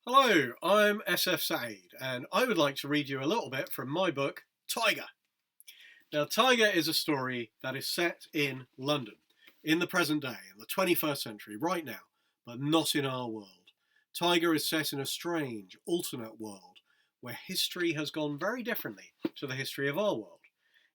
Hello, I'm SF Saeed, and I would like to read you a little bit from my book, Tyger. Now, Tyger is a story that is set in London, in the present day, in the 21st century, right now, but not in our world. Tyger is set in a strange, alternate world, where history has gone very differently to the history of our world.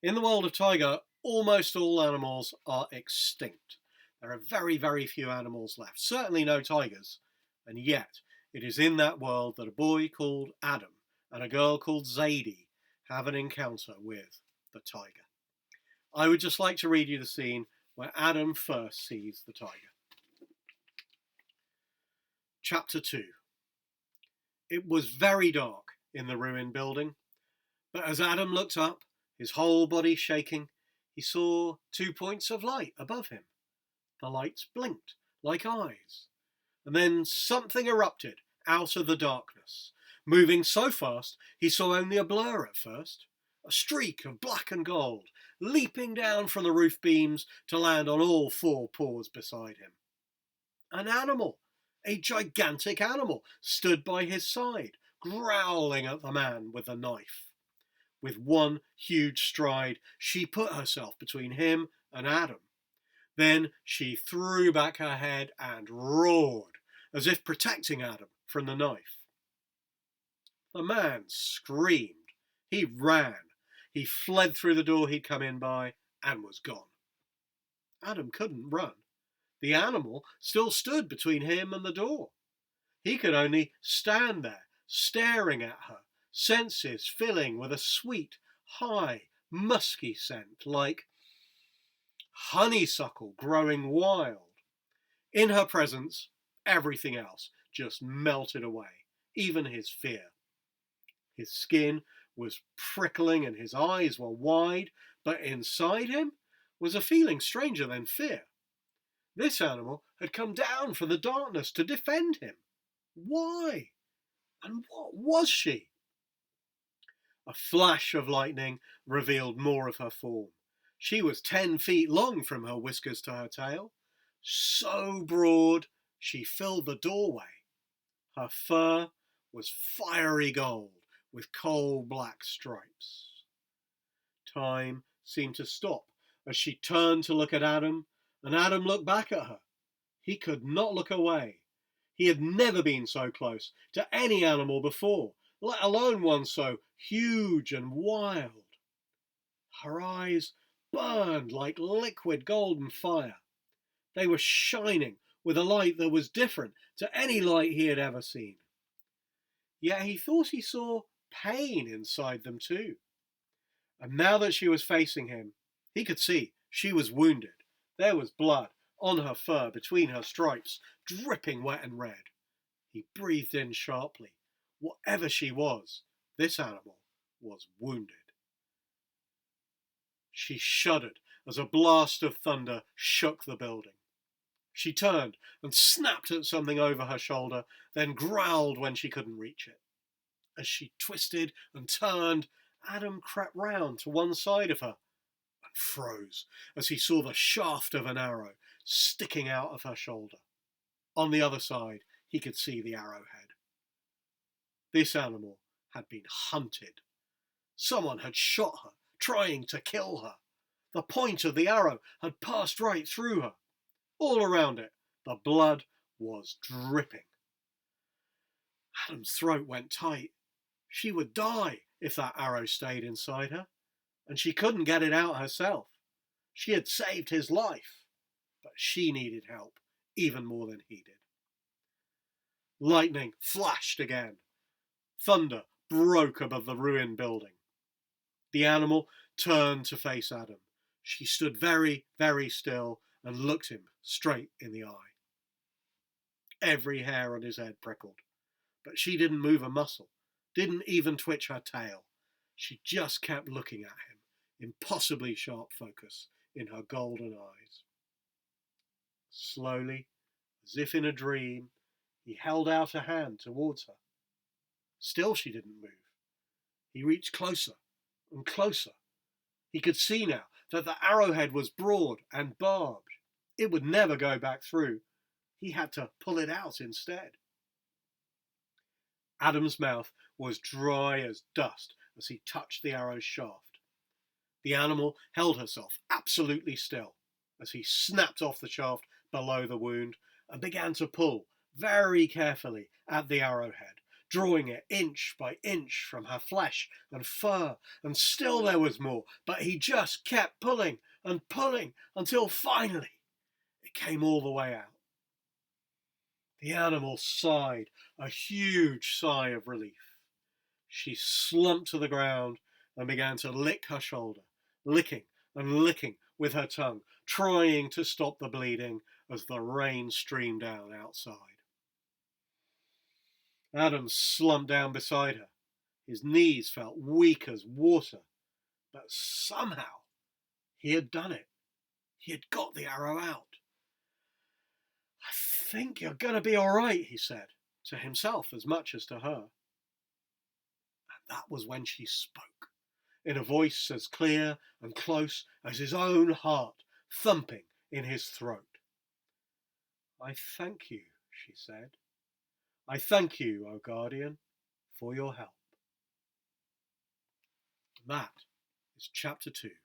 In the world of Tyger, almost all animals are extinct. There are very, very few animals left, certainly no tigers, and yet it is in that world that a boy called Adam and a girl called Zadie have an encounter with the tiger. I would just like to read you the scene where Adam first sees the tiger. Chapter 2. It was very dark in the ruined building, but as Adam looked up, his whole body shaking, he saw 2 points of light above him. The lights blinked like eyes, and then something erupted out of the darkness. Moving so fast, he saw only a blur at first, a streak of black and gold, leaping down from the roof beams to land on all 4 paws beside him. An animal, a gigantic animal, stood by his side, growling at the man with the knife. With one huge stride, she put herself between him and Adam. Then she threw back her head and roared, as if protecting Adam from the knife. The man screamed. He ran. He fled through the door he'd come in by and was gone. Adam couldn't run. The animal still stood between him and the door. He could only stand there, staring at her, senses filling with a sweet, high, musky scent like honeysuckle growing wild. In her presence, everything else just melted away, even his fear. His skin was prickling and his eyes were wide, but inside him was a feeling stranger than fear. This animal had come down from the darkness to defend him. Why? And what was she? A flash of lightning revealed more of her form. She was 10 feet long from her whiskers to her tail. So broad, she filled the doorway. Her fur was fiery gold with coal black stripes. Time seemed to stop as she turned to look at Adam, and Adam looked back at her. He could not look away. He had never been so close to any animal before, let alone one so huge and wild. Her eyes burned like liquid golden fire. They were shining with a light that was different to any light he had ever seen. Yet he thought he saw pain inside them too. And now that she was facing him, he could see she was wounded. There was blood on her fur between her stripes, dripping wet and red. He breathed in sharply. Whatever she was, this animal was wounded. She shuddered as a blast of thunder shook the building. She turned and snapped at something over her shoulder, then growled when she couldn't reach it. As she twisted and turned, Adam crept round to one side of her and froze as he saw the shaft of an arrow sticking out of her shoulder. On the other side, he could see the arrowhead. This animal had been hunted. Someone had shot her, trying to kill her. The point of the arrow had passed right through her. All around it, the blood was dripping. Adam's throat went tight. She would die if that arrow stayed inside her, and she couldn't get it out herself. She had saved his life, but she needed help even more than he did. Lightning flashed again. Thunder broke above the ruined building. The animal turned to face Adam. She stood very, very still and looked him straight in the eye. Every hair on his head prickled, but she didn't move a muscle, didn't even twitch her tail. She just kept looking at him, impossibly sharp focus in her golden eyes. Slowly, as if in a dream, he held out a hand towards her. Still she didn't move. He reached closer and closer. He could see now that the arrowhead was broad and barbed. It would never go back through. He had to pull it out instead. Adam's mouth was dry as dust as he touched the arrow's shaft. The animal held herself absolutely still as he snapped off the shaft below the wound and began to pull very carefully at the arrowhead, drawing it inch by inch from her flesh and fur, and still there was more, but he just kept pulling and pulling until finally it came all the way out. The animal sighed a huge sigh of relief. She slumped to the ground and began to lick her shoulder, licking and licking with her tongue, trying to stop the bleeding as the rain streamed down outside. Adam slumped down beside her. His knees felt weak as water, but somehow he had done it. He had got the arrow out. "I think you're going to be all right," he said, to himself as much as to her. And that was when she spoke, in a voice as clear and close as his own heart thumping in his throat. "I thank you," she said. "I thank you, O guardian, for your help." That is chapter 2.